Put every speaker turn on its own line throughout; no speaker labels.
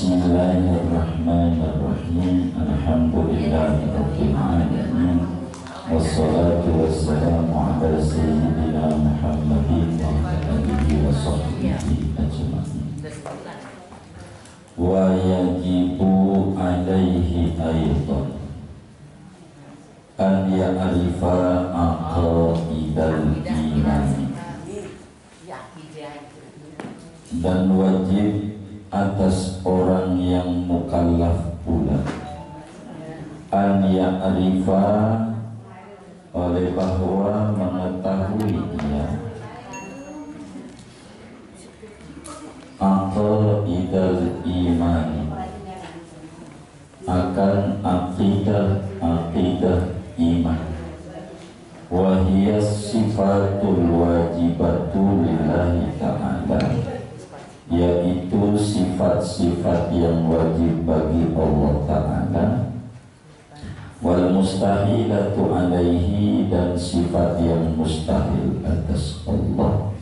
Bismillahirrahmanirrahim. Alhamdulillahirabbil alamin. Wassalatu wassalamu ala sayyidina Muhammadin wa ala alihi wa sahbihi ajma'in. Wa yajibu alaihi aidan an ya'rifa aqaidal iman, dan wajib atas orang yang mukallaf pula an ya'rifa, oleh bahwa mengetahui dia aqaidal iman, akan aqidah iman, wahiyya sifatul wajibatu lillahi ta'ala, yaitu sifat-sifat yang wajib bagi Allah Ta'ala, wal mustahilatu alaihi, dan sifat yang mustahil atas Allah,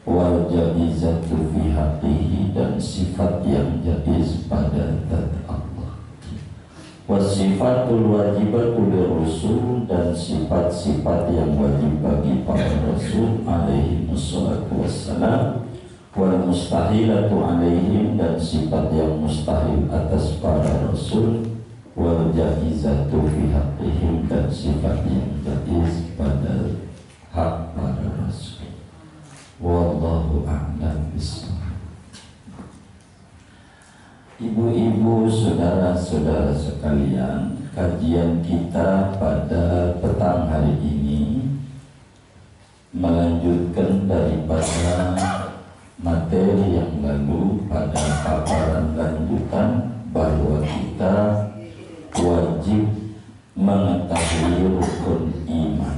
wal jaizatu fi haqqihi, dan sifat yang jaiz pada zat Allah, wasifatul wajibatu lirrusul, dan sifat-sifat yang wajib bagi para rasul alaihi wassalatu wassalam, wal mustahilatu alaihim, dan sifat yang mustahil atas para rasul, wal jaizatu fi haqqihim, dan sifat yang jaiz pada hak para rasul. Wallahu a'lam bishawab. Ibu-ibu, saudara-saudara sekalian, kajian kita pada petang hari ini melanjutkan daripada materi yang lalu pada paparan lanjutan, bahwa kita wajib mengetahui rukun iman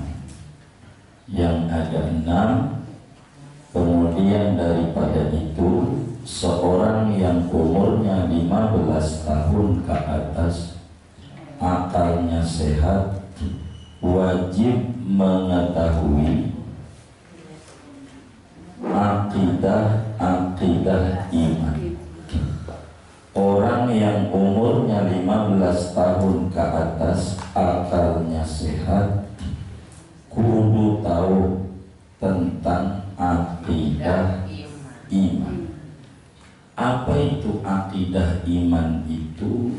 yang ada 6. Kemudian daripada itu, seorang yang umurnya 15 tahun ke atas, akalnya sehat, wajib mengetahui akidah iman. Orang yang umurnya 15 tahun ke atas, akalnya sehat, kudu tahu tentang akidah iman. Apa itu akidah iman itu?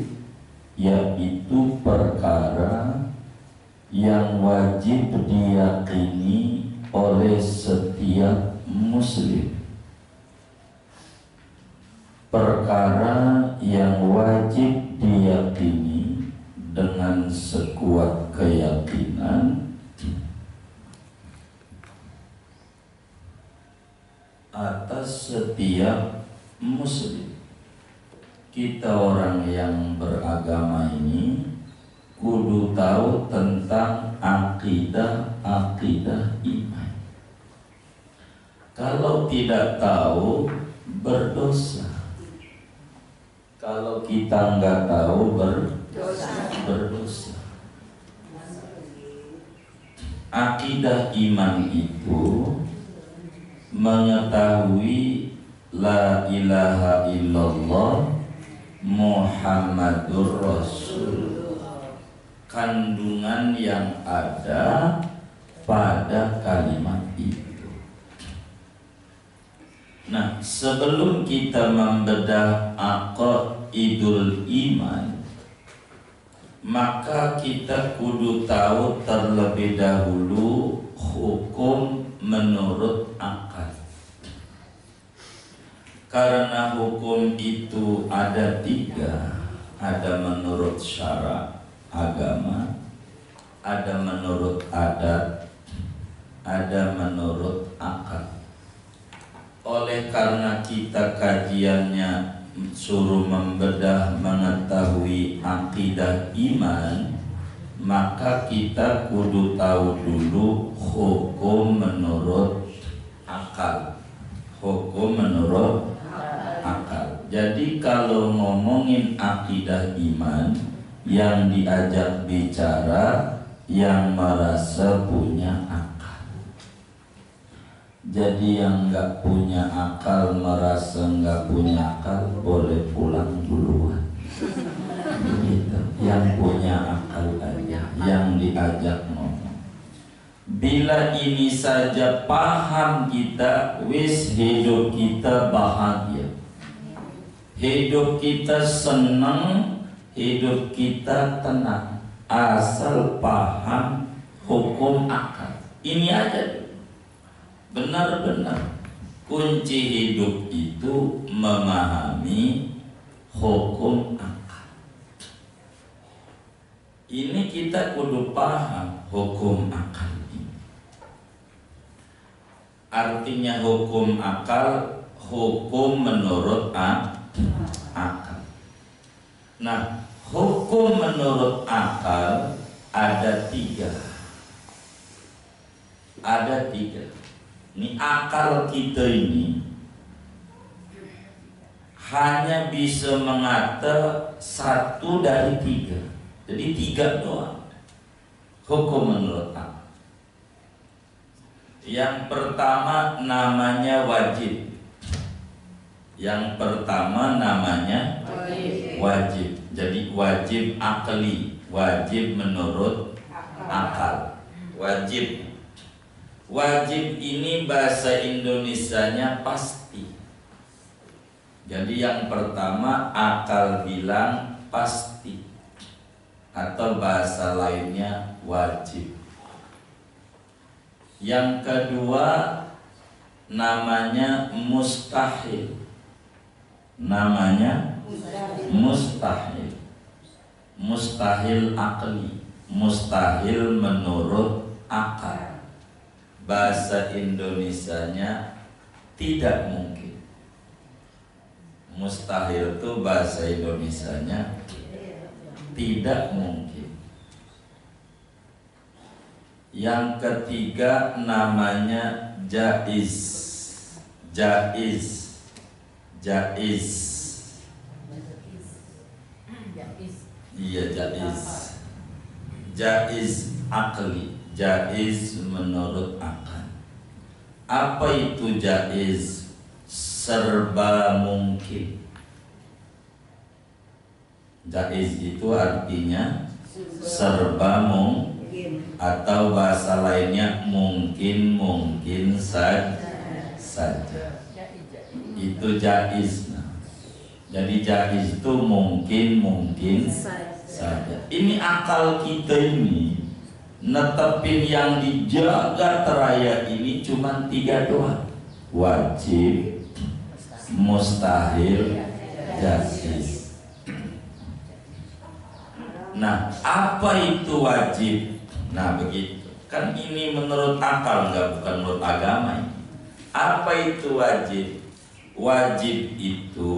Yaitu perkara yang wajib diyakini oleh setiap muslim, perkara yang wajib diyakini dengan sekuat keyakinan atas setiap muslim. Kita orang yang beragama ini kudu tahu tentang akidah iman. Kalau tidak tahu, berdosa. Kalau kita nggak tahu, berdosa. Akidah iman itu mengetahui la ilaha illallah Muhammadur Rasul, kandungan yang ada pada kalimat itu. Nah, sebelum kita membedah aqaidul iman, maka kita kudu tahu terlebih dahulu hukum menurut akal. Karena hukum itu ada 3, ada menurut syara agama, ada menurut adat, ada menurut akal. Oleh karena kita kajiannya suruh membedah mengetahui akidah iman, maka kita kudu tahu dulu hukum menurut akal. Hukum menurut akal. Jadi kalau ngomongin akidah iman, yang diajak bicara yang merasa punya akal. Jadi yang nggak punya akal merasa nggak punya akal boleh pulang duluan. Begitu. Yang punya akal aja, yang diajak ngomong. Bila ini saja paham kita, wis hidup kita bahagia, hidup kita senang, hidup kita tenang, asal paham hukum akal. Ini aja benar-benar kunci hidup itu memahami hukum akal. Ini kita kudu paham hukum akal ini. Artinya hukum akal, hukum menurut akal. Nah, hukum menurut akal ada tiga. Ada tiga. Ini akal kita ini hanya bisa mengata satu dari tiga. Jadi tiga doang hukum menurut akal. Yang pertama namanya wajib. Yang pertama namanya wajib. Jadi wajib akli, wajib menurut akal. Wajib. Wajib ini bahasa Indonesianya pasti. Jadi yang pertama akal bilang pasti, atau bahasa lainnya wajib. Yang kedua namanya mustahil. Namanya mustahil. Mustahil akli, mustahil menurut akal. Bahasa Indonesianya tidak mungkin. Mustahil itu bahasa Indonesianya tidak mungkin. Yang ketiga namanya jaiz. Jaiz. Jaiz. Iya, jaiz. Jaiz akli, jaiz menurut akal. Apa itu jaiz? Serba mungkin. Jaiz itu artinya serba mungkin, atau bahasa lainnya mungkin saja. Itu jaiz. Jadi jaiz itu mungkin saja. Ini akal kita ini netepin yang dijaga teraya ini cuma tiga doang. Wajib, mustahil, jaiz. Nah, apa itu wajib? Nah, begitu. Kan ini menurut akal, bukan menurut agama ini. Apa itu wajib? Wajib itu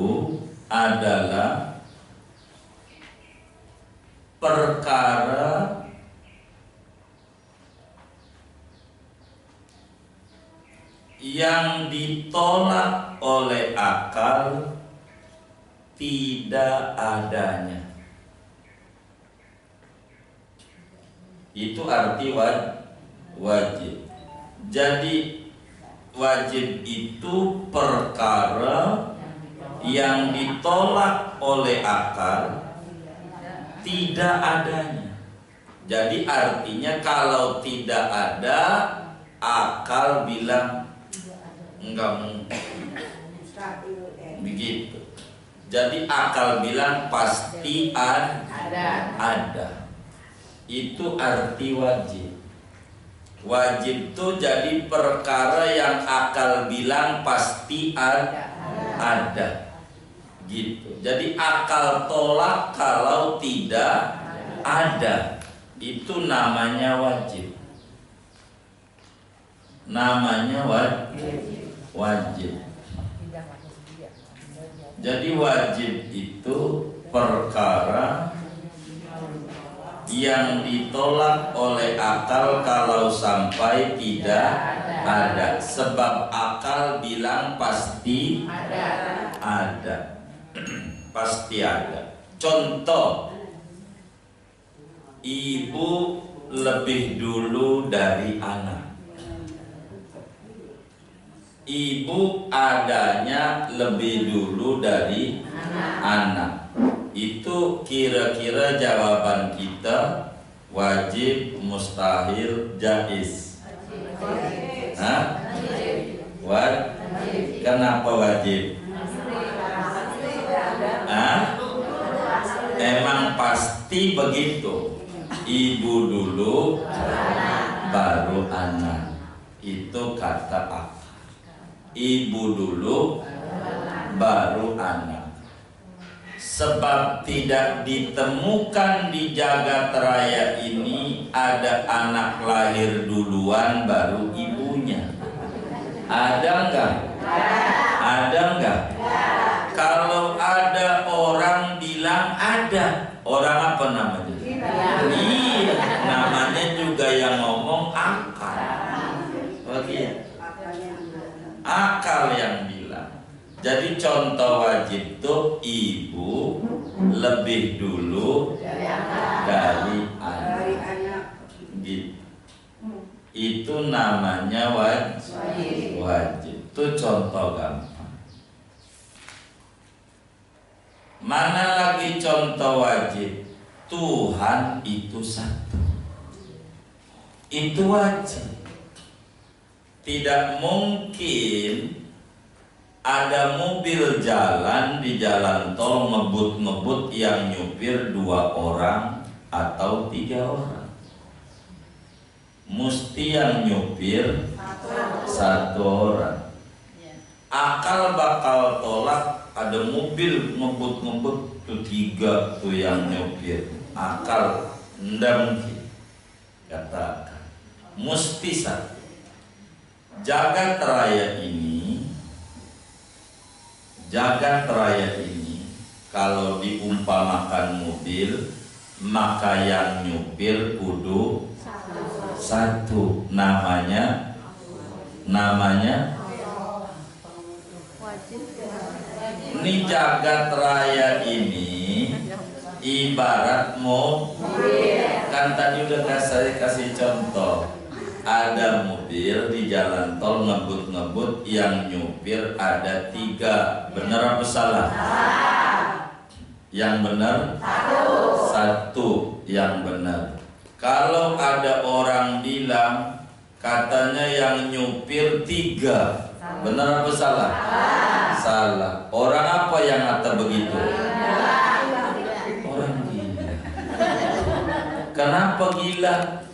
adalah perkara yang ditolak oleh akal tidak adanya. Itu arti wajib. Jadi wajib itu perkara yang ditolak oleh akal tidak adanya. Jadi artinya kalau tidak ada, akal bilang enggak mungkin. Begitu. Jadi akal bilang pasti ada. Itu arti wajib. Wajib itu jadi perkara yang akal bilang pasti ada. Gitu. Jadi akal tolak kalau tidak ada. Itu namanya wajib. Namanya wajib. Jadi wajib itu perkara yang ditolak oleh akal kalau sampai tidak ada. Sebab akal bilang pasti ada. Pasti ada. Contoh, ibu lebih dulu dari anak. ibu adanya lebih dulu dari anak. Itu kira-kira jawaban kita wajib, mustahil, jaiz. Hah? Wajib. Kenapa wajib? Hah? Memang pasti begitu. Ibu dulu baru anak. Itu kata apa? Ibu dulu baru anak. Sebab tidak ditemukan di jagat raya ini ada anak lahir duluan baru ibunya. Ada enggak? Ada enggak? Kalau ada orang bilang ada, orang apa namanya? Iya, namanya juga yang ngomong akal. Oke. Akal yang bilang. Jadi contoh wajib itu ibu lebih dulu dari anak. Gitu. Itu namanya wajib. Itu contoh gampang. Mana lagi contoh wajib? Tuhan itu satu. Itu wajib. Tidak mungkin ada mobil jalan di jalan tol ngebut-ngebut yang nyupir 2 orang atau 3 orang. Mesti yang nyupir 1 orang. Akal bakal tolak ada mobil ngebut-ngebut tuh 3 tuh yang nyupir. Akal ndak mungkin. Katakan mesti 1. Jagat raya ini kalau diumpamakan mobil, maka yang nyupir kudu 1. Namanya ini jagat raya ini ibarat mobil. Kan tadi udah saya kasih contoh. Ada mobil di jalan tol ngebut-ngebut, yang nyupir ada 3. Benar apa salah? Yang benar 1 yang benar. Kalau ada orang bilang katanya yang nyupir 3, benar apa salah? Salah. Orang apa yang kata begitu? Orang gila. Kenapa gila?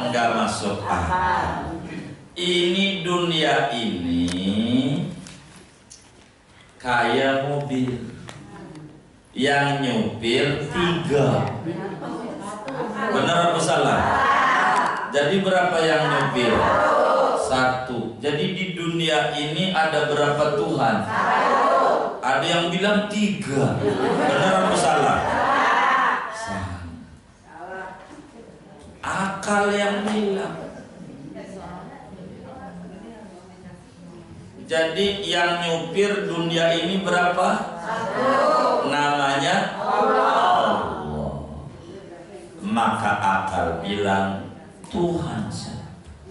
Enggak masuk akal. Ini dunia ini kayak mobil, yang nyupir 3. Benar apa salah? Jadi berapa yang nyupir? 1. Jadi di dunia ini ada berapa Tuhan? Ada yang bilang 3. Benar apa salah? Akal yang bilang. Jadi yang nyupir dunia ini berapa? 1. Namanya Allah. Maka akal bilang Tuhan satu.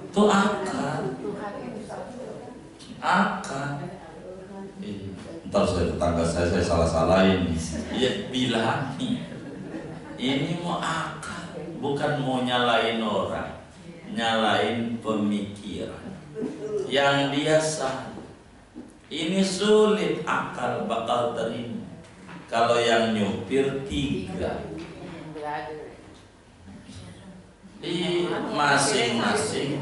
Itu akal. Ntar tetangga saya salah-salahin. Ya bilangin. Ini mau akal. Bukan mau nyalain orang, nyalain pemikiran yang dia salah. Ini sulit akal bakal terima. Kalau yang nyupir 3, masing-masing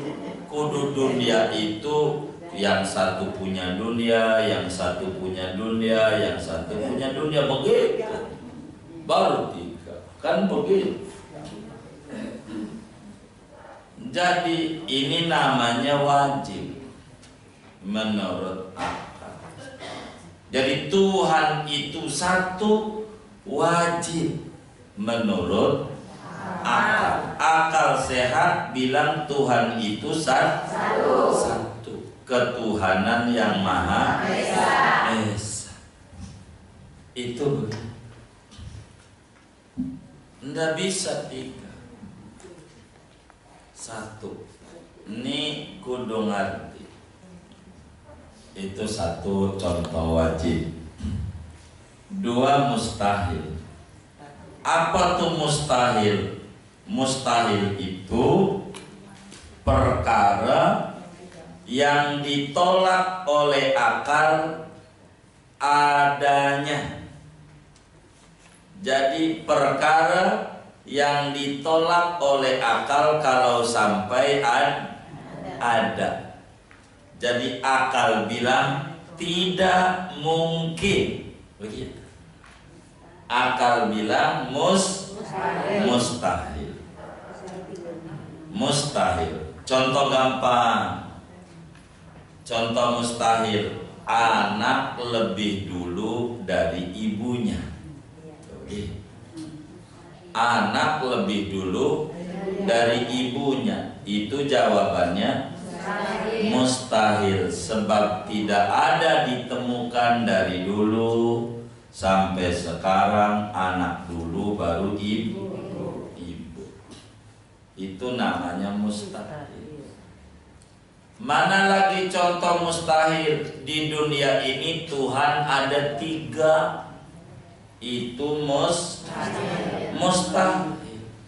kudu dunia itu yang 1 punya dunia, yang 1 punya dunia, yang 1 punya dunia, begitu. Baru 3, kan begitu. Jadi ini namanya wajib menurut akal. Jadi Tuhan itu 1 wajib menurut akal. Akal sehat bilang Tuhan itu 1. Ketuhanan yang Maha Esa. Itu begitu. Nggak bisa 3. Satu, ini kudu ngerti. Itu satu contoh wajib. Dua, mustahil. Apa tuh mustahil? Mustahil itu perkara yang ditolak oleh akal adanya. Jadi perkara yang ditolak oleh akal kalau sampai ada. Jadi akal bilang tidak mungkin, begitu. Akal bilang mustahil. Mustahil. Contoh gampang. Contoh mustahil. Anak lebih dulu dari ibunya. Anak lebih dulu dari ibunya. Itu jawabannya mustahil. Sebab tidak ada ditemukan dari dulu sampai sekarang anak dulu baru ibu. Itu namanya mustahil. Mana lagi contoh mustahil? Di dunia ini Tuhan ada 3. Itu mustahil.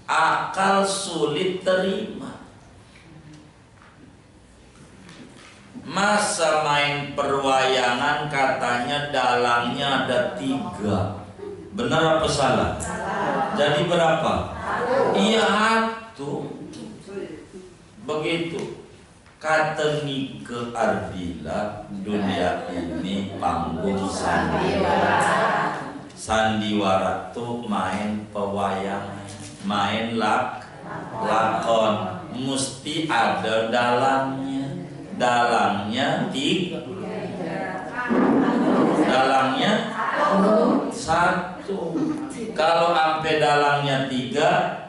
Akal sulit terima. Masa main perwayangan katanya dalangnya ada 3. Benar apa salah? Jadi berapa? Iya, 1. Begitu. Kata Nike Ardila, dunia ini panggung sandiwara. Sandiwara tuh main pewayangan, main lakon, mesti ada dalangnya. Dalangnya 3. Dalangnya 1. Kalau sampai dalangnya 3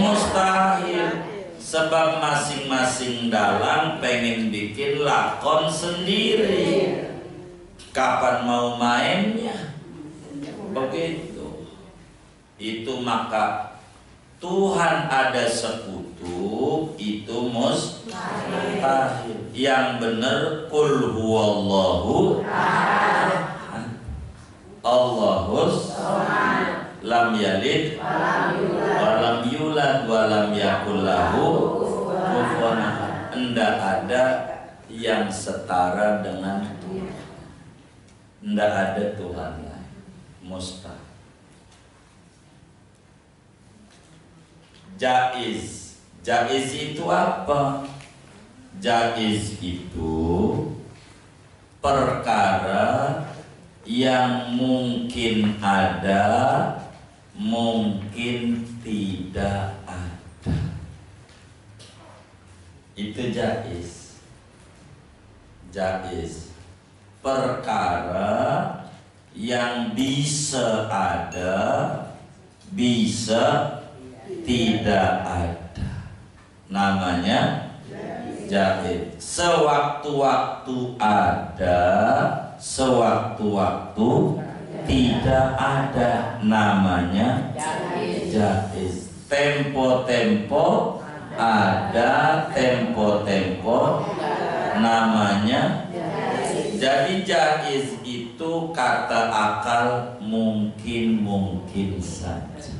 mustahil. Sebab masing-masing dalang pengen bikin lakon sendiri. Kapan mau mainnya? Begitu. Itu maka Tuhan ada sekutu, itu mustahil. Yang benar qul huwallahu ahad. Allahus lam yalid walam yulad walam yakul lahu kufuwan ahad. Enggak ada yang setara dengan Tuhan. Enggak ada Tuhan lain. Mustahil. Jaiz. Jaiz itu apa? Jaiz itu perkara yang mungkin ada, mungkin tidak ada. Itu jaiz. Jaiz. Perkara yang bisa ada, bisa tidak ada. Namanya jaiz. Sewaktu-waktu ada, sewaktu-waktu tidak ada. Namanya jaiz. Tempo-tempo ada, tempo-tempo namanya jaiz. Jadi jaiz itu kata akal mungkin-mungkin saja.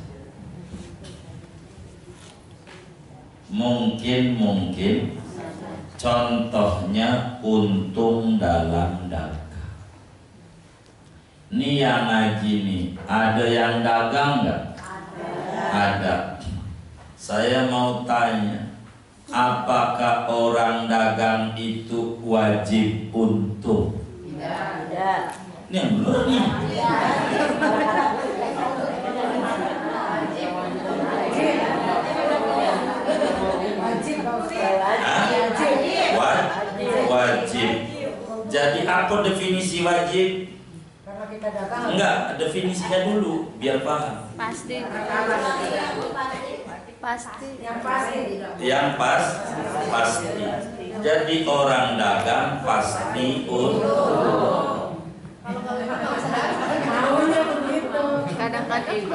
Mungkin-mungkin. Contohnya untung dalam dagang. Ini yang ngaji nih, ada yang dagang nggak? Ada. Saya mau tanya, apakah orang dagang itu wajib untung?
Tidak.
Ini yang benar nih. Wajib. Jadi apa definisi wajib?
Karena kita dagang.
Enggak, definisinya dulu biar paham.
Pasti. Pasti.
Yang pasti.
Yang pasti. Jadi orang dagang pasti untung.
Maunya begitu.
Kadang-kadang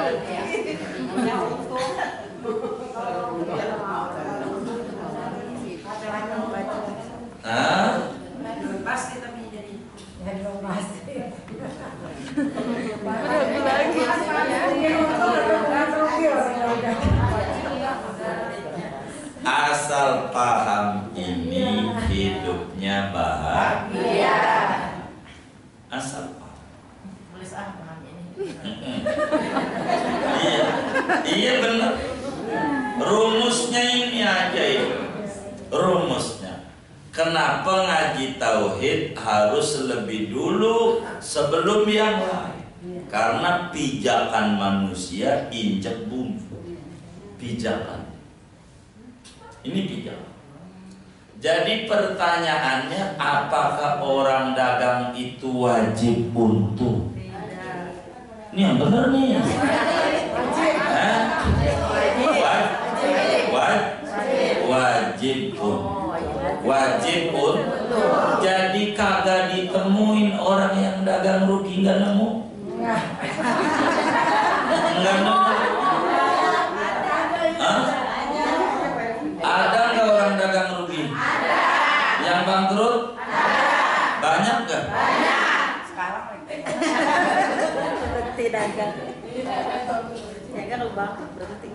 asal paham ini hidupnya bahagia. Asal paham. Iya benar. Rumusnya ini aja itu. Rumusnya. Kenapa ngaji tauhid harus lebih dulu sebelum yang lain? Karena pijakan manusia injek bumi. Pijakan. Ini pijakan. Jadi pertanyaannya, apakah orang dagang itu wajib untung? Ini yang benar nih. Wajib untung. Wajib untung. Jadi kagak ditemuin orang yang dagang rugi, nggak nemu. Nggak nemu. Ada nggak orang dagang rugi? Yang bangkrut? Banyak nggak?
Sekarang
berhenti dagang. Ya kan lu bangkrut berhenti.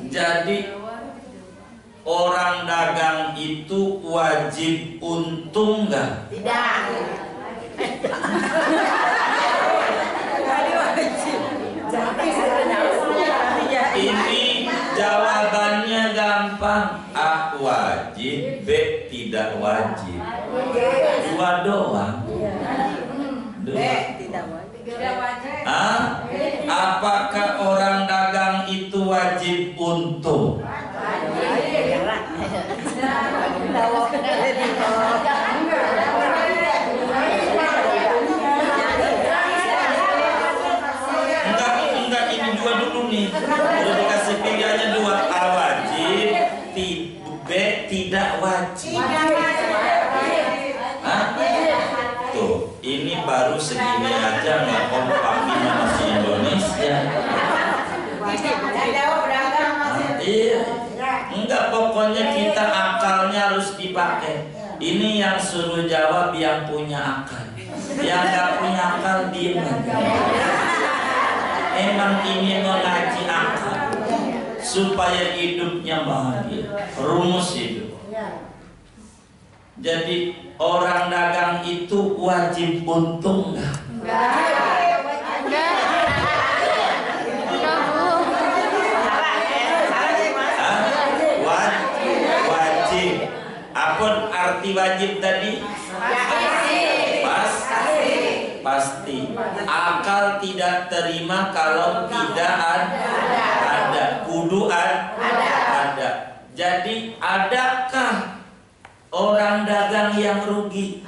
Jadi orang dagang itu wajib untung nggak?
tidak.
Ini jawabannya gampang. A wajib, B tidak wajib. Dua doang. Dua.
Tidak wajib.
Apakah orang dagang itu wajib untung? Enggak, ini dua dulu nih. Udah dikasih pilihannya dua. A wajib, B tidak wajib. Tuh, ini baru segini aja nggak kompak ini masih Indonesia. Iya. Enggak, pokoknya kita akalnya harus dipakai. Ini yang suruh jawab yang punya akal. Yang nggak punya akal diem aja. Emang ini mengaji akal supaya hidupnya bahagia. Rumus hidup. Jadi orang dagang itu wajib untung nggak? Wajib. Apa arti wajib tadi? Pasti. Akal tidak terima kalau tidak ada. Kudu ada. Jadi adakah orang dagang yang rugi?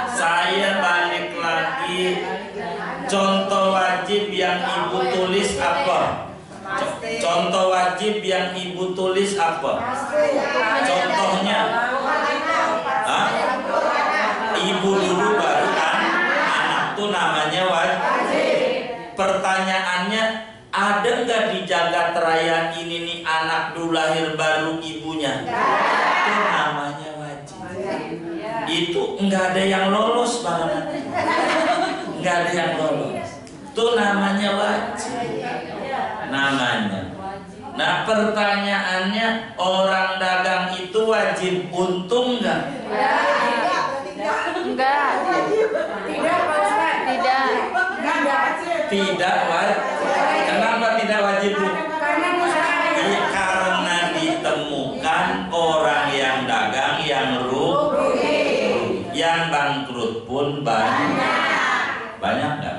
Saya balik lagi. Contoh wajib yang ibu tulis apa? Contoh wajib yang ibu tulis apa? Contohnya, ibu dulu baru anak tuh namanya wajib. Pertanyaannya, ada nggak di jagat raya ini nih anak dulu lahir baru ibunya? Itu namanya wajib. Itu nggak ada yang lolos banget. Nggak ada yang lolos. Itu namanya wajib. Namanya. Nah pertanyaannya, orang dagang itu wajib untung nggak?
Enggak.
Tidak wajib. Kenapa tidak wajib? Karena ditemukan orang yang dagang yang rugi, yang bangkrut pun banyak. Banyak nggak?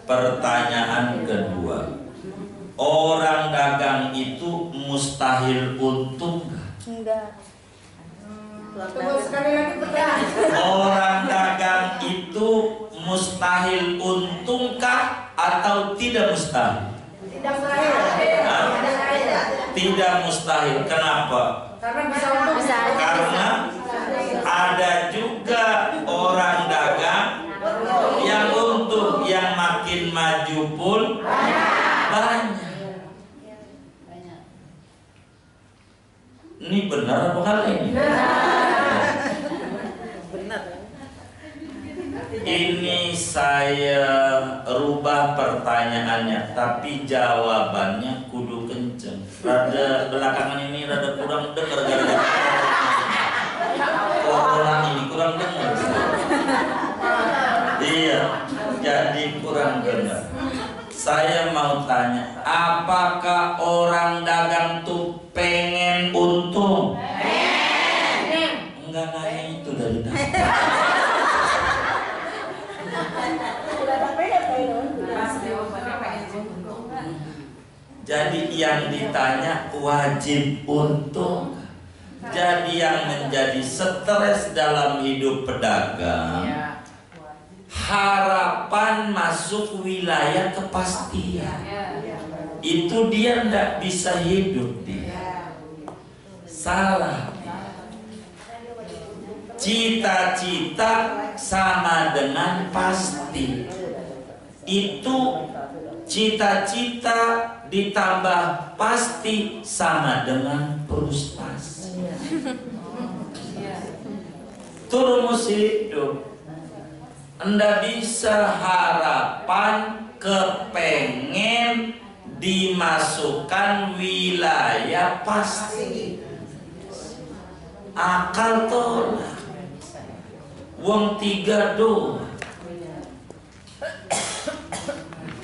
Pertanyaan kedua, orang dagang itu mustahil untung nggak?
Enggak.
Tunggu sekali lagi pertanyaan.
Orang dagang itu mustahil untungkah atau tidak mustahil?
Tidak mustahil.
Tidak mustahil. Kenapa?
Karena bisa untung.
Karena ada juga orang dagang yang untung, yang makin maju pun banyak. Ini benar apa kali ini?
Benar.
Ini saya rubah pertanyaannya, tapi jawabannya kudu kenceng. Rada belakangan ini rada kurang dengar gara-gara orang ini kurang dengar. Iya, jadi kurang dengar. Saya mau tanya, apakah orang dagang tuh pengen untung? Enggak, nanya itu dari tadi. Jadi yang ditanya wajib untung. Jadi yang menjadi stres dalam hidup pedagang, harapan masuk wilayah kepastian. Itu dia tidak bisa hidup dia. Salah. Cita-cita sama dengan pasti. Itu cita-cita ditambah pasti sama dengan frustasi. Itu rumus hidup. Anda bisa harapan kepengen dimasukkan wilayah pasti. Akal tolak. Wong 3 doang.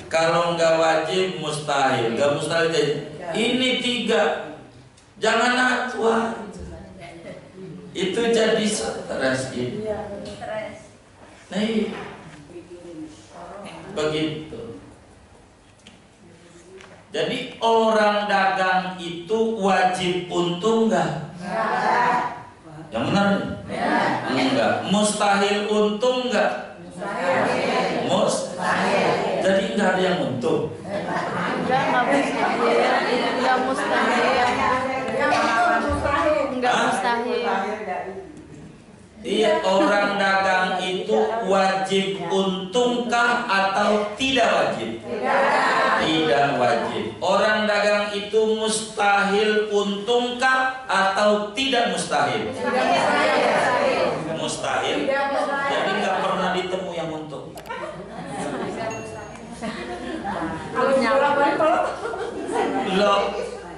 Kalau nggak wajib mustahil, nggak mustahil jadi. Ini 3, jangan atwa. Itu jadi stres gitu. Nah, begitu. Jadi orang dagang itu wajib untung nggak? Yang benar? Enggak. Mustahil untung nggak? Mustahil. Jadi nggak ada yang untung.
Enggak mustahil.
Iya, orang dagang itu wajib untungkah atau tidak wajib? Tidak wajib. Orang dagang itu mustahil untungkah atau tidak mustahil? Mustahil. Jadi nggak pernah ditemu yang untung. Loh,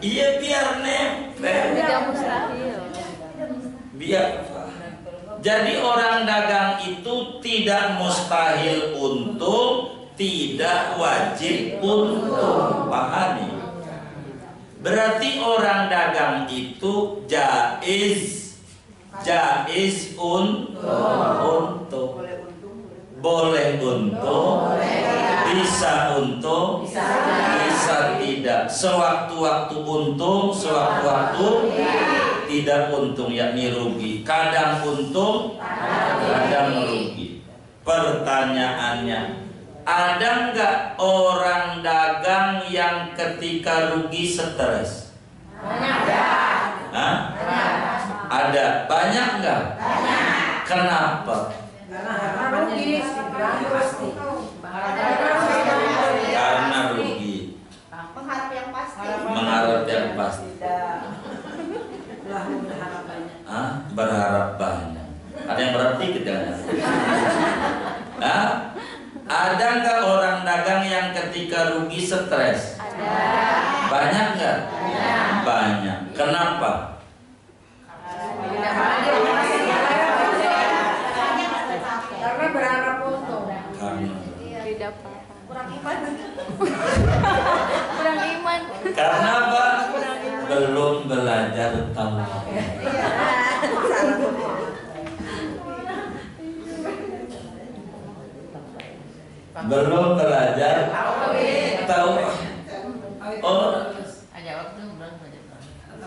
iya biar nempel.
Tidak mustahil.
Biar. Jadi orang dagang itu tidak mustahil untung, tidak wajib untung. Pahami? Berarti orang dagang itu jaiz untung. Boleh untung, bisa untung, bisa tidak. Sewaktu-waktu untung, sewaktu-waktu tidak untung, yakni rugi. Kadang untung, kadang rugi. Pertanyaannya, ada nggak orang dagang yang ketika rugi stres? Hah? Ada. Banyak nggak? Kenapa? Karena rugi. Mengharap yang pasti. Berharap banyak. Ada yang berarti tidak? Ada nggak orang dagang yang ketika rugi stres?
Ada.
Banyak nggak? Banyak. Kenapa?
Karena berharap untung.
Tidak apa-apa. Kurang iman. Kurang iman.
Karena apa? Belum belajar tauhid. Belum belajar tauhid. Oh,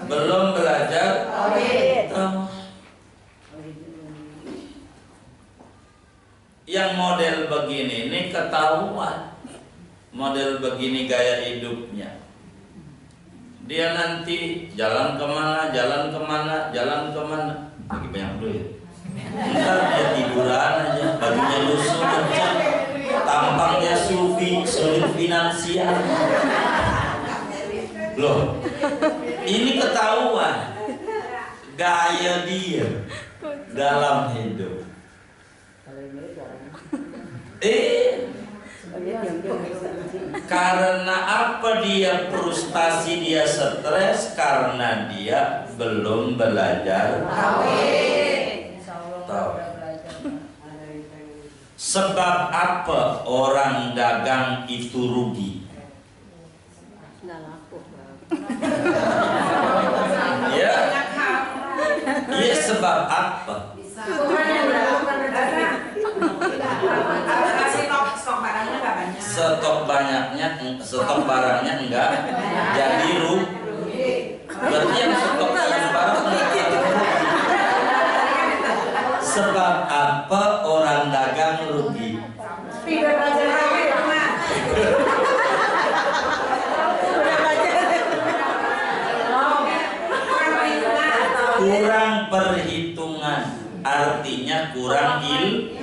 belum belajar tauhid. Yang model begini ini ketahuan. Model begini gaya hidupnya. Dia nanti jalan kemana, jalan kemana, jalan kemana. Lagi banyak duit. Ntar dia tiduran aja, bajunya lusuh kencang, tampangnya sufi, sulit finansial. Loh, ini ketahuan gaya dia dalam hidup. Karena apa dia frustasi, dia stres? Karena dia belum belajar tahu. Sebab apa orang dagang itu rugi?
Nggak laku.
Ya, iya, sebab apa? Stok barangnya enggak, jadi rugi. Berarti yang stok barang enggak. Sebab apa orang dagang rugi?
Tidak belajar lagi, Mas.
Kurang perhitungan, artinya kurang ilmu.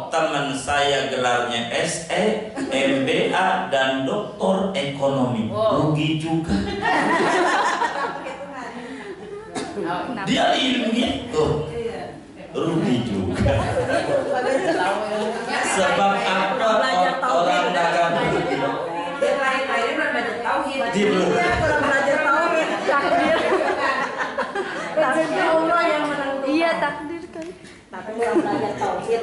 Teman saya gelarnya SE, MBA, dan doktor ekonomi, rugi juga. Dia ilmu itu rugi juga. Sebab apa orang dagang rugi?
Dia lain-lainnya belum belajar tauhid.
Dia
belum belajar tauhid. Takdir. Takdir Allah yang menentukan.
Iya, takdir kan. Tapi belum belajar tauhid.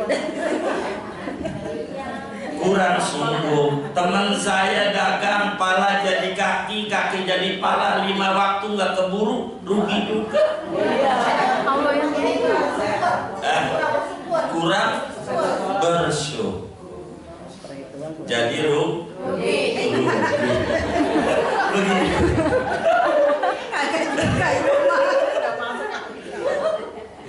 Kurang sungguh. Teman saya dagang, pala jadi kaki, kaki jadi pala, 5 waktu nggak keburu, rugi juga.
Allah yang
Kurang bersyukur. Jadi rugi. Begitu.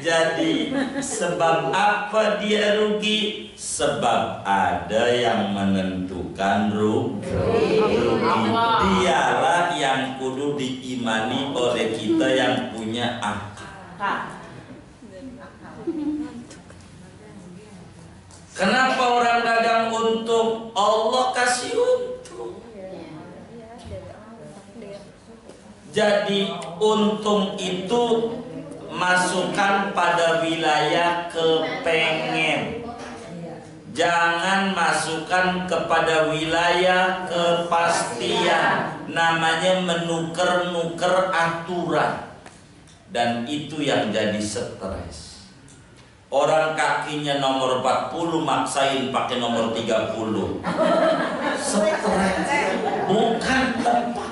Jadi sebab apa dia rugi? Sebab ada yang menentukan rugi. Dialah yang kudu diimani oleh kita yang punya akal. Kenapa orang dagang untung? Allah kasih untung. Jadi untung itu masukkan pada wilayah kepengen. Jangan masukkan kepada wilayah kepastian. Namanya menuker-nuker aturan. Dan itu yang jadi stres. Orang kakinya nomor 40 maksain pakai nomor 30. Stres. Bukan tepat.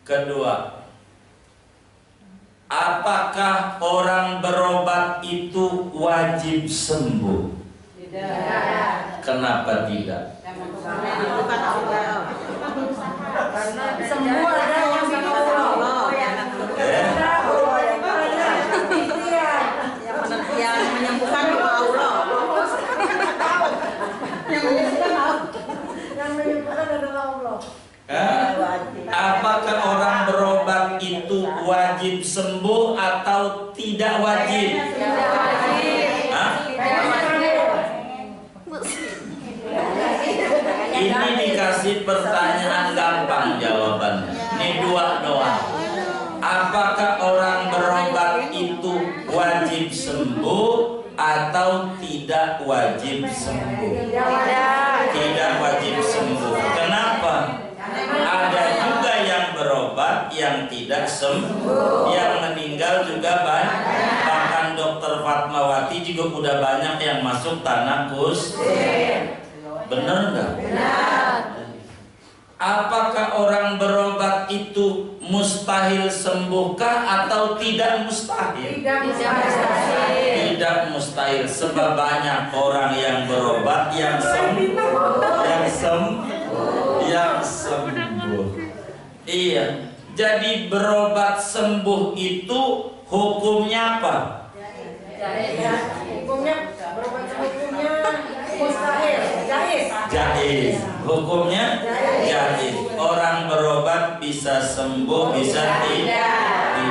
Kedua, apakah orang berobat itu wajib sembuh?
Tidak.
Kenapa tidak?
Karena semua ada yang sama Allah.
yang menyembuhkan Allah.
Yang menyembuhkan adalah Allah.
Apakah orang berobat itu wajib sembuh atau tidak wajib?
Tidak wajib.
Hah? Ini dikasih pertanyaan gampang jawabannya. Ini 2 doang. Apakah orang berobat itu wajib sembuh atau tidak wajib sembuh? Tidak wajib sembuh. Kenapa? Ada juga yang berobat yang tidak sembuh, yang meninggal juga banyak. Bahkan Dokter Fatmawati juga udah banyak yang masuk tanah kusir. Benar nggak?
Benar.
Apakah orang berobat itu mustahil sembuhkah atau tidak mustahil?
Tidak mustahil.
Tidak mustahil. Sebab banyak orang yang berobat yang sembuh, yang sembuh. Iya. Jadi berobat sembuh itu hukumnya apa?
Hukumnya berobat hukumnya mustahil, jaiz.
Jaiz. Hukumnya jaiz. Orang berobat bisa sembuh, bisa tidak.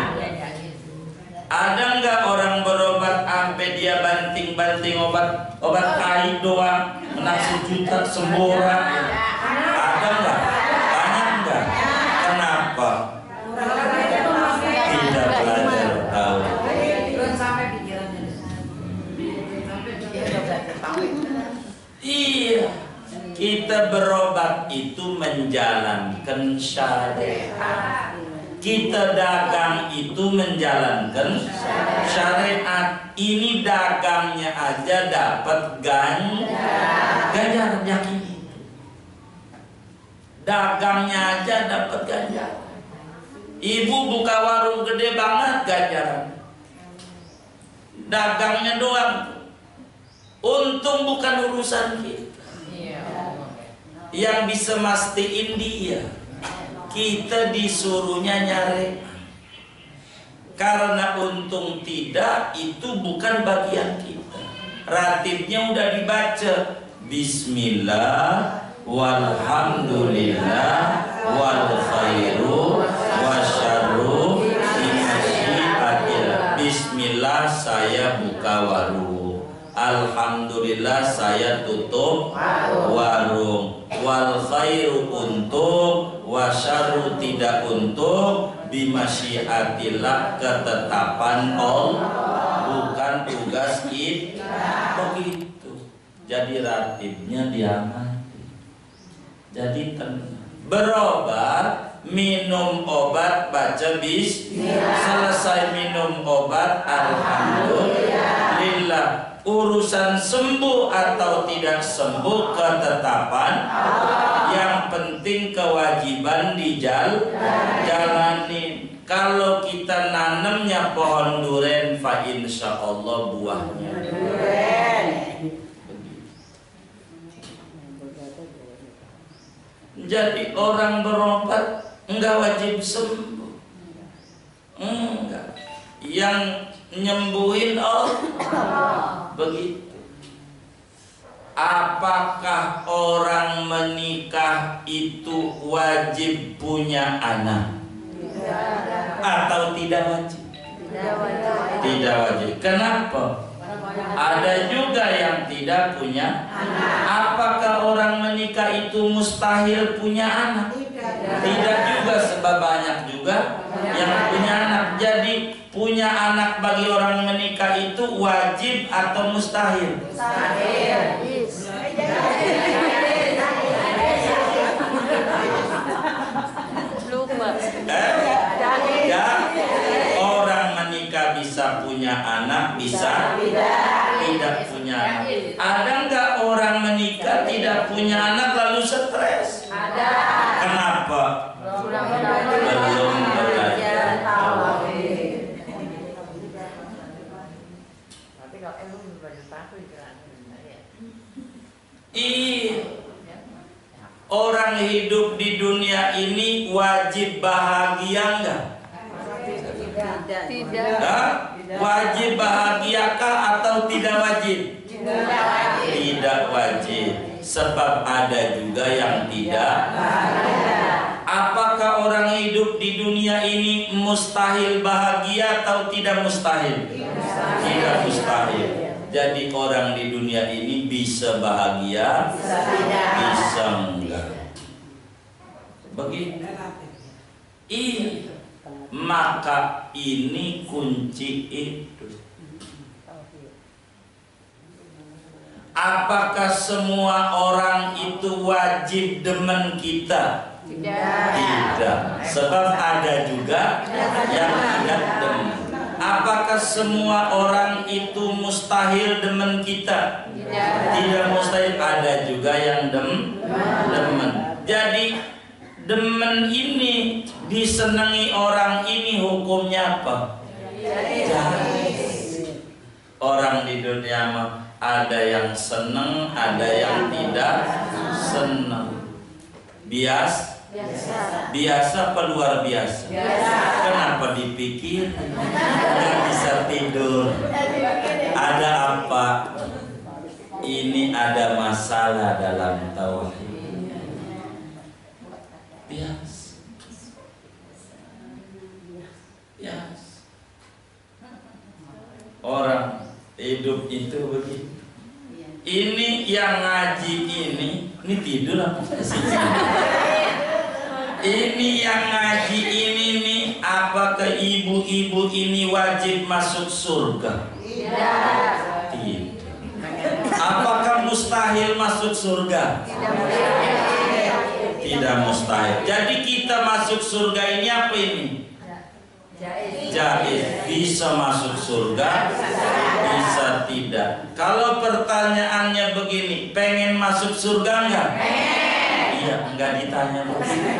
Ada nggak orang berobat sampai dia banting-banting obat kait doang, menang 1 juta sembuh orang? Ada nggak? Banyak nggak? Kenapa? Tidak belajar tahu.
Belum sampai pikirannya.
Iya, kita berobat itu menjalankan syariat. Kita dagang itu menjalankan syariat. Ini dagangnya aja dapat ganjaran, yakin itu. Dagangnya aja dapat ganjaran. Ibu buka warung gede banget ganjaran. Dagangnya doang. Untung bukan urusan kita. Yang bisa mastiin dia. Kita disuruhnya nyari. Karena untung tidak, itu bukan bagian kita. Ratibnya udah dibaca. Bismillah, walhamdulillah, wal khairu, wasyarru, bimasyiatillah. Bismillah, saya buka warung. Alhamdulillah, saya tutup warung. Wal khairu untuk, wasyarru tidak untuk, bimasyiatillah ketetapan Allah, bukan tugas kita. Begitu. Jadi ratibnya diamati. Jadi tenang. Berobat, minum obat, baca bismillah. Selesai minum obat, alhamdulillah. Urusan sembuh atau tidak sembuh ketetapan. Yang penting kewajiban dijalanin. Kalau kita nanamnya pohon duren, fa insya Allah buahnya duren. Jadi orang berobat enggak wajib sembuh. Enggak. Yang nyembuhin Allah. Begitu. Apakah orang menikah itu wajib punya anak? Atau tidak wajib? Tidak wajib. Kenapa? Ada juga yang tidak punya anak. Apakah orang menikah itu mustahil punya anak? Tidak juga, sebab banyak juga yang punya anak. Jadi punya anak bagi orang menikah itu wajib atau mustahil? Mustahil. Ya, orang menikah bisa punya anak, bisa tidak punya anak. Ada nggak orang menikah tidak punya anak lalu stres? Ada. Kenapa? Belum belajar. Orang hidup di dunia ini wajib bahagia enggak? Tidak. Wajib bahagiakah atau tidak wajib? Tidak wajib. Sebab ada juga yang tidak. Apakah orang hidup di dunia ini mustahil bahagia atau tidak mustahil? Tidak mustahil. Jadi orang di dunia ini bisa bahagia, bisa enggak. Begitu. Iya. Maka ini kunci itu. Apakah semua orang itu wajib demen kita? Tidak. Sebab ada juga yang tidak demen. Apakah semua orang itu mustahil demen kita? Tidak mustahil. Ada juga yang demen. Jadi demen ini disenangi orang ini hukumnya apa? Orang di dunia mah ada yang seneng, ada yang tidak seneng. Biasa apa luar biasa? Kenapa dipikir? Nggak bisa tidur. Ada apa? Ini ada masalah dalam tauhid. Biasa. Orang hidup itu begitu. Ini yang ngaji ini tidur apa sih? Ini yang ngaji ini nih, apakah ibu-ibu ini wajib masuk surga? Tidak. Apakah mustahil masuk surga? Tidak mustahil. Jadi kita masuk surga ini apa ini? Jaiz. Bisa masuk surga, bisa tidak. Kalau pertanyaannya begini, pengen masuk surga enggak? Iya, enggak ditanya begitu.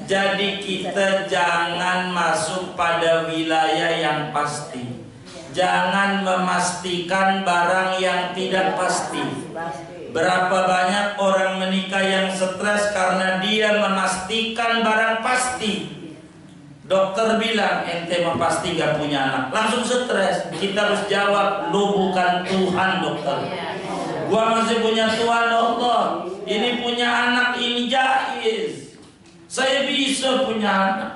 Jadi kita jangan masuk pada wilayah yang pasti. Jangan memastikan barang yang tidak pasti. Berapa banyak orang menikah yang stres karena dia memastikan barang pasti. Dokter bilang ente mah pasti gak punya anak, langsung stres. Kita harus jawab, lu bukan Tuhan dokter. Gua masih punya Tuhan Allah. Ini punya anak ini jaiz. Saya bisa punya anak.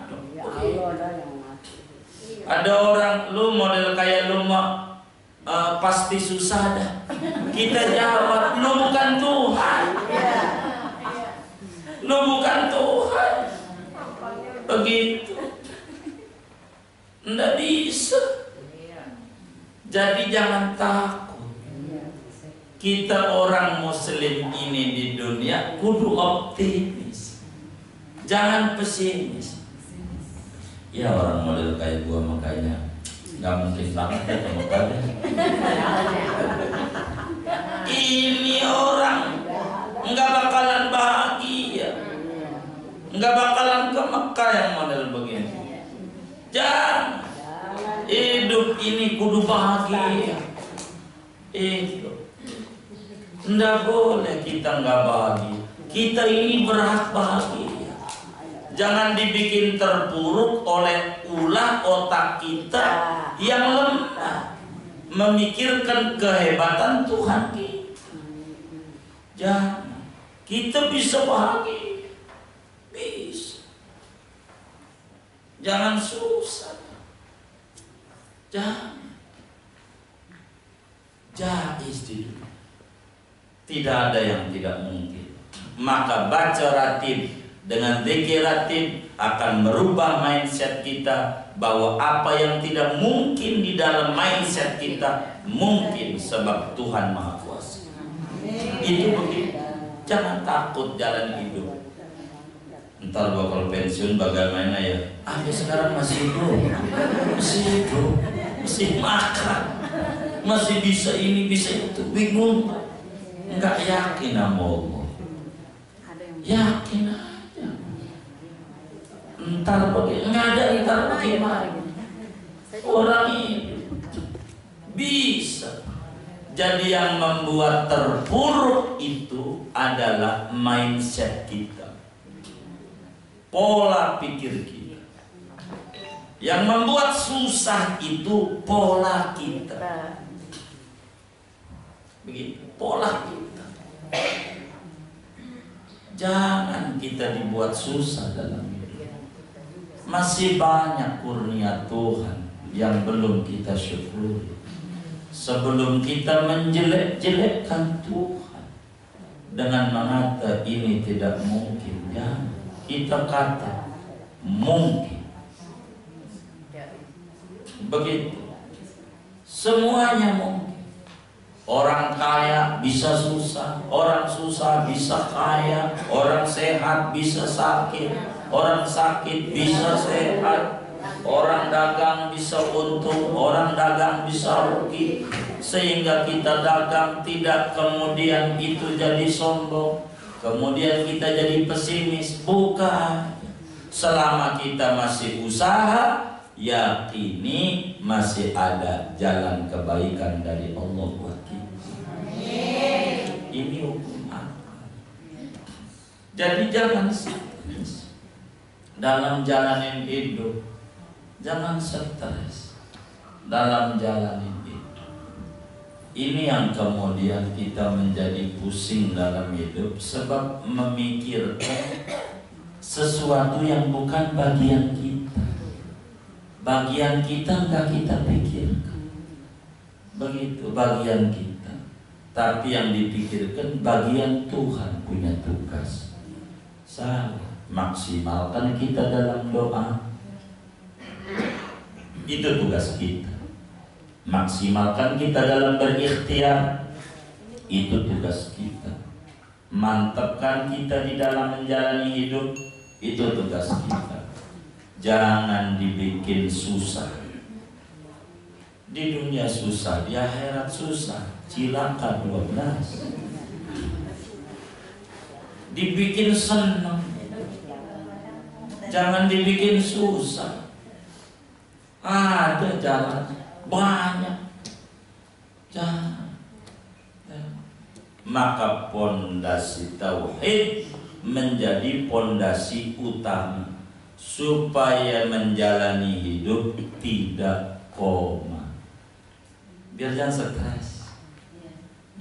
Ada orang lu model kayak lu mah pasti susah dah. Kita jawab, lu bukan Tuhan. Lu bukan Tuhan. Begitu. Nggak bisa. Jadi jangan takut. Kita orang muslim ini di dunia kudu optimis. Jangan pesimis. Ya orang model kayak gua makanya nggak mungkin banget ya sama kalian. Ini orang nggak bakalan bahagia, nggak bakalan ke Mekah yang model begini. Jangan. Hidup ini kudu bahagia. Itu nggak boleh kita nggak bahagia. Kita ini berhak bahagia. Jangan dibikin terpuruk oleh ulah otak kita yang lemah memikirkan kehebatan Tuhan kita. Jangan. Kita bisa bahagia. Bisa. Jangan susah. Jangan. Jaiz di dunia. Tidak ada yang tidak mungkin. Maka baca ratib dengan zikir ratib akan merubah mindset kita bahwa apa yang tidak mungkin di dalam mindset kita mungkin sebab Tuhan Maha Kuasa. Itu begitu. Jangan takut jalan hidup. Ntar bakal pensiun bagaimana ya? Sekarang masih hidup, masih makan, masih bisa ini bisa itu. Bingung, nggak yakin sama Allah. Yakin aja. Entar bagaimana? Orang ini bisa. Jadi yang membuat terpuruk itu adalah mindset kita, pola pikir kita. Yang membuat susah itu pola kita. Begitu, pola kita. Jangan kita dibuat susah dalam hidup. Masih banyak kurnia Tuhan yang belum kita syukuri. Sebelum kita menjelek-jelekkan Tuhan dengan mengata ini tidak mungkin, ya kita kata mungkin. Begitu. Semuanya mungkin. Orang kaya bisa susah, orang susah bisa kaya, orang sehat bisa sakit, orang sakit bisa sehat, orang dagang bisa untung, orang dagang bisa rugi. Sehingga kita dagang tidak kemudian itu jadi sombong, kemudian kita jadi pesimis. Bukan. Selama kita masih usaha, yakini masih ada jalan kebaikan dari Allah buat kita. Ini hukum akal. Jadi jangan stres dalam jalanin hidup. Jangan stres dalam jalanin hidup. Ini yang kemudian kita menjadi pusing dalam hidup, sebab memikirkan sesuatu yang bukan bagian kita. Bagian kita enggak kita pikirkan. Begitu bagian kita. Tapi yang dipikirkan bagian Tuhan punya tugas. Salah. Maksimalkan kita dalam doa. Itu tugas kita. Maksimalkan kita dalam berikhtiar, itu tugas kita. Mantapkan kita di dalam menjalani hidup, itu tugas kita. Jangan dibikin susah. Di dunia susah, di akhirat susah. Cilaka 12. Dibikin senang, jangan dibikin susah. Ada jalan banyak, jangan. Maka pondasi tauhid menjadi pondasi utama supaya menjalani hidup tidak koma. Biar jangan stres.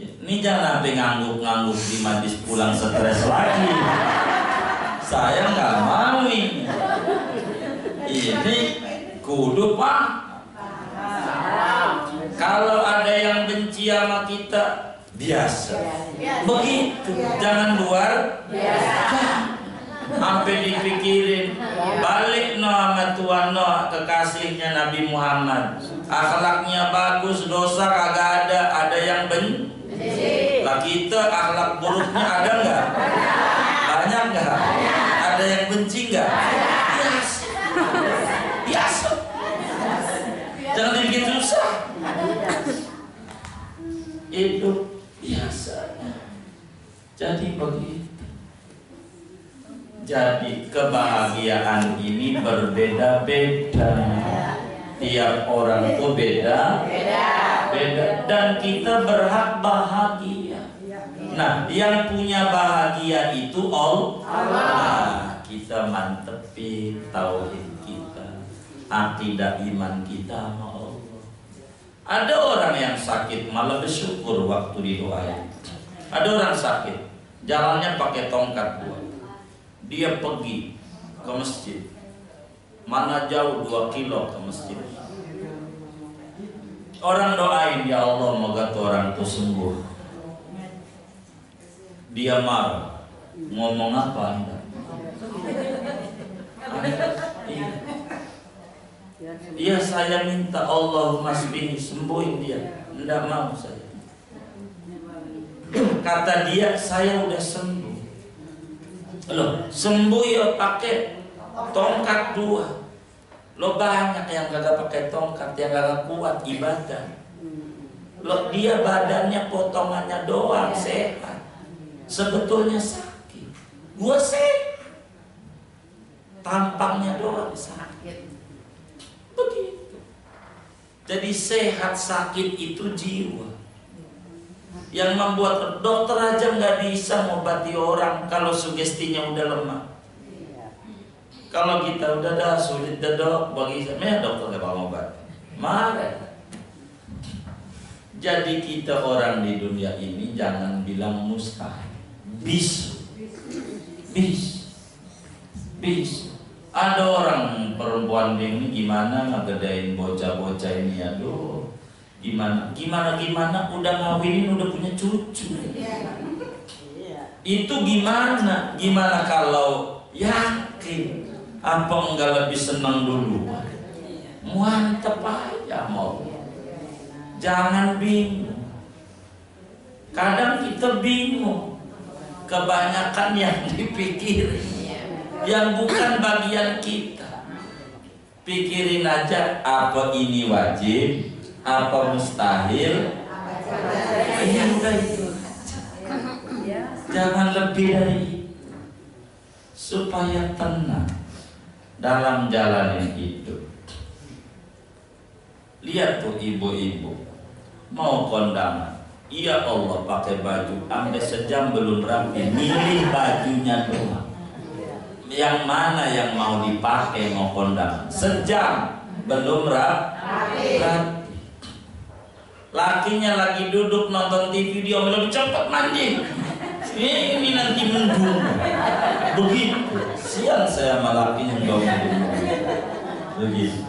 Ini jangan sampai ngangguk-ngangguk di majlis pulang stres lagi. Saya nggak mau ini. Ini kudu Pak. Kalau ada yang benci sama kita, biasa. Begitu. Jangan luar biasa. Sampai dipikirin balik no sama Tuhan no, kekasihnya Nabi Muhammad. Akhlaknya bagus, dosa kagak ada yang benci. Lah kita akhlak buruknya ada nggak? Banyak nggak? Ada yang benci nggak? Biasa. Biasa. Jangan dibikin susah. Itu biasa. Jadi begitu. Jadi kebahagiaan ini berbeda-beda. Tiap orang itu beda. Dan kita berhak bahagia. Nah, yang punya bahagia itu Allah. Kita mantepin tauhid kita, akidah iman kita sama Allah. Ada orang yang sakit malah bersyukur waktu didoain. Ada orang sakit, jalannya pakai tongkat 2. Dia pergi ke masjid. Mana jauh 2 kilo ke masjid. Orang doain, ya Allah moga tuh orang tuh sembuh. Dia marah. Ngomong apa Anda? Iya saya minta Allahumma sbihi, sembuhin dia. Tidak mau saya. Kata dia, saya udah sembuh. Loh, sembuh ya pakai tongkat 2. Lo banyak yang gak pakai tongkat, yang gak kuat ibadah. Lo dia badannya potongannya doang sehat, sebetulnya sakit. Gua sehat, tampangnya doang sakit. Begitu. Jadi sehat sakit itu jiwa. Yang membuat dokter aja nggak bisa ngobati orang kalau sugestinya udah lemah. Kalau kita udah dah sulit dok, bagi saya dokter gak mau obat. Marah. Jadi kita orang di dunia ini jangan bilang mustahil. Bis. Ada orang perempuan ini gimana ngegedain bocah-bocah ini, aduh. Gimana udah ngawinin udah punya cucu. Itu gimana kalau yakin. Apa enggak lebih senang dulu? Mantap aja mau. Jangan bingung. Kadang kita bingung. Kebanyakan yang dipikirin, yang bukan bagian kita. Pikirin aja apa ini wajib, apa mustahil. Ya udah itu. Jangan lebih dari itu. Supaya tenang dalam jalan hidup. Lihat tuh ibu-ibu mau kondangan, iya Allah pakai baju sampai sejam belum rapi, milih bajunya doang. Yang mana yang mau dipakai mau kondangan, sejam belum rapi. Lakinya lagi duduk nonton TV, dia belum cepet mandi. Ini nanti mendung. Begitu. Siang saya sama lakinya begitu.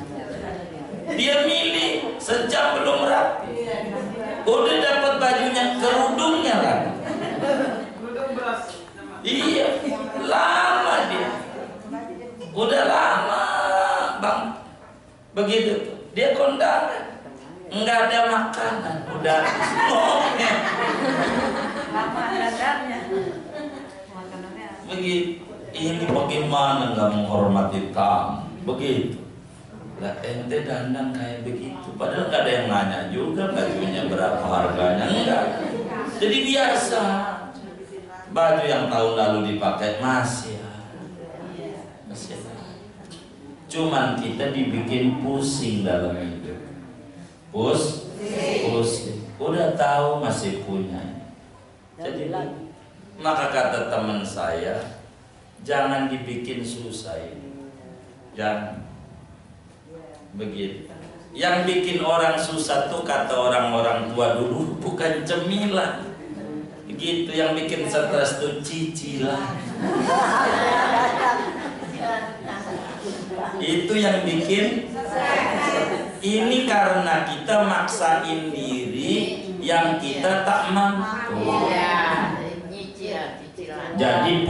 Dia milih sejam belum rapi. Udah dapat bajunya, kerudungnya lagi. Iya, lama dia. Udah lama bang. Begitu tuh. Dia kondangan. Nggak ada makanan, udah ngomel.
Lama dadarnya. Makanannya.
Begitu. Ini bagaimana nggak menghormati tamu? Begitu. Lah ente dandan kayak begitu. Padahal nggak ada yang nanya juga bajunya berapa harganya, enggak. Jadi biasa. Baju yang tahun lalu dipakai masih ada. Cuman kita dibikin pusing dalam hidup. Pusing. Udah tahu masih punya. Jadi maka kata teman saya, jangan dibikin susah ini. Jangan. Begitu. Yang bikin orang susah tuh kata orang-orang tua dulu bukan cemilan. Begitu, yang bikin stres tuh cicilan. Itu yang bikin. Ini karena kita maksain diri yang kita tak mampu. Jadi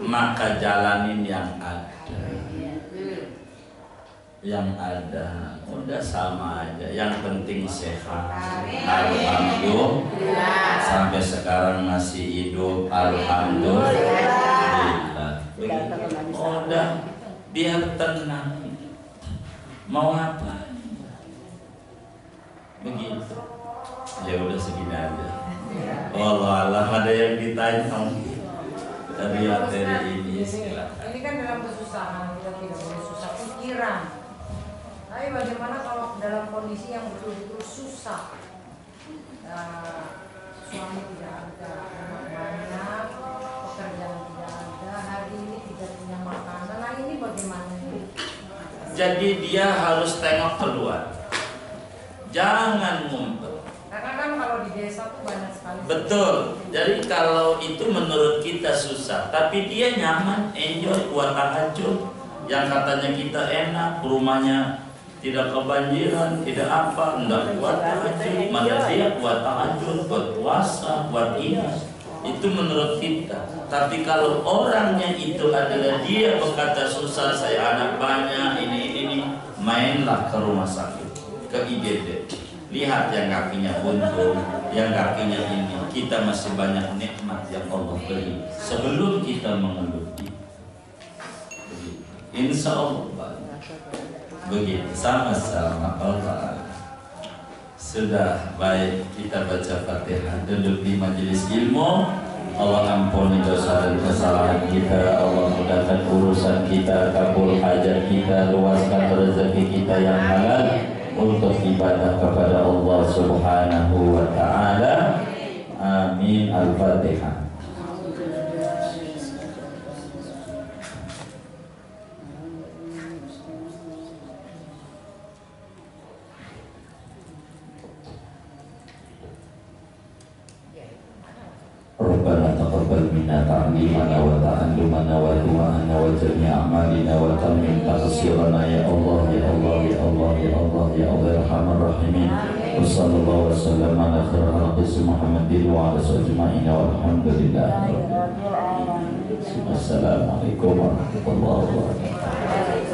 maka jalanin yang ada. Yang ada udah sama aja, yang penting sehat. Alhamdulillah. Sampai sekarang masih hidup, alhamdulillah. Udah biar tenang. Mau apa? Begitu. Ya udah segini aja. Allah Allah, ada yang ditanya dari materi ini, silakan.
Ini kan dalam kesusahan, kita tidak boleh susah pikiran. Tapi bagaimana kalau dalam kondisi yang betul-betul susah, suami tidak ada, anak banyak, pekerjaan tidak ada, hari ini tidak punya makanan, nah ini bagaimana?
Jadi dia harus tengok keluar, jangan ngumpet.
Karena kan kalau di desa tuh banyak sekali.
Betul. Jadi kalau itu menurut kita susah, tapi dia nyaman, enjoy, buat tahajud. Yang katanya kita enak, rumahnya tidak kebanjiran, tidak apa, enggak buat tahajud. Mana dia buat tahajud, buat puasa, buat ini. Itu menurut kita. Tapi kalau orangnya itu adalah dia berkata susah, saya anak banyak, ini, mainlah ke rumah sakit, ke IGD. Lihat yang kakinya buntu, yang kakinya ini. Kita masih banyak nikmat yang Allah beri sebelum kita mengeluh. Insya Allah begitu, sama-sama. Allah sudah baik, kita baca Fatihah, duduk di majelis ilmu. Allah ampuni dosa dan kesalahan kita. Allah mudahkan urusan kita, kabul hajat kita, luaskan rezeki kita yang halal untuk ibadah kepada Allah Subhanahu wa ta'ala. Amin. Al-Fatihah. Rabbana taqabbal minna ta'limana wa ta'allumana wa du'ana wa jami' a'malina wa tammim taqsirana ya Allah ya Allah ya Allah ya Allah ya Allah ya Arhamar Rahimin. Wa sallallahu wa sallam ala khairil khalqi Muhammadin wa ala ajma'in walhamdulillah. Assalamualaikum warahmatullahi wabarakatuh.